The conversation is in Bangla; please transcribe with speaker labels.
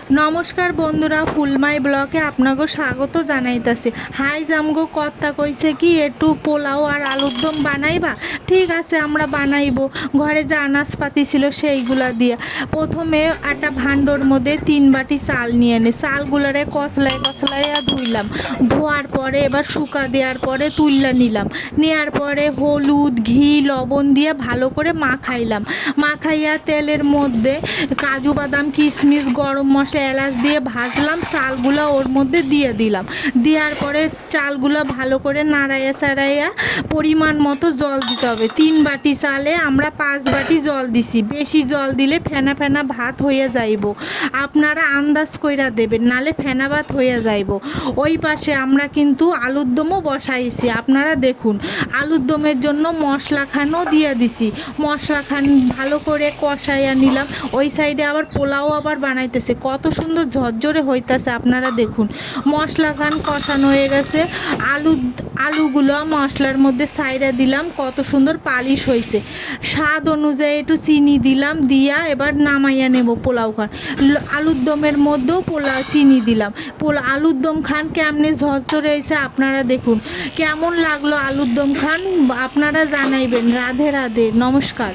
Speaker 1: নমস্কার বন্ধুরা, ফুলমাই ব্লকে আপনাকে স্বাগত জানাইতেছি। হাই জামগো কর্তা কইছে কি একটু পোলাও আর আলুর দম বানাইবা। ঠিক আছে, আমরা বানাইবো। ঘরে যে আনাজপাতি ছিল সেইগুলা দিয়ে প্রথমে একটা ভাণ্ডোর মধ্যে 3 বাটি চাল নিয়ে নি। চালগুলারে কসলায় কসলাইয়া ধুইলাম। ধোয়ার পরে এবার শুকা দেওয়ার পরে তুললা নিলাম। নেওয়ার পরে হলুদ ঘি লবণ দিয়ে ভালো করে মাখাইলাম। মাখাইয়া তেলের মধ্যে কাজু বাদাম কিশমিশ গরম মশলা এলাচ দিয়ে ভাজলাম। চালগুলো ওর মধ্যে দিয়ে দিলাম। দেওয়ার পরে চালগুলো ভালো করে নাড়াইয়া চাড়াইয়া পরিমাণ মতো জল দিতে হবে। 3 বাটি চালে আমরা 5 বাটি জল দিছি। বেশি জল দিলে ফেনা ফেনা ভাত হয়ে যাইব। আপনারা আন্দাজ কইরা দেবেন, নালে ফেনা ভাত হয়ে যাইব। ওই পাশে আমরা কিন্তু আলুর দমও বসাইছি। আপনারা দেখুন, আলুর দমের জন্য মশলা খানও দিয়ে দিছি। মশলা খান ভালো করে কষাইয়া নিলাম। ওই সাইডে আবার পোলাও আবার বানাইতেছে, কত সুন্দর ঝরঝরে হইতাছে। আপনারা দেখুন, মশলা খান কষানো হয়ে গেছে। আলুগুলো মশলার মধ্যে সাইডে দিলাম, কত সুন্দর পালিশ হয়েছে। স্বাদ অনুযায়ী একটু চিনি দিলাম, দিয়া এবার নামাইয়া নেব পোলাও খান। আলুর দমের মধ্যেও চিনি দিলাম। আলুর দম খান কেমনে ঝরঝরে হয়েছে আপনারা দেখুন। কেমন লাগলো আলুর দম খান আপনারা জানাইবেন। রাধে রাধে, নমস্কার।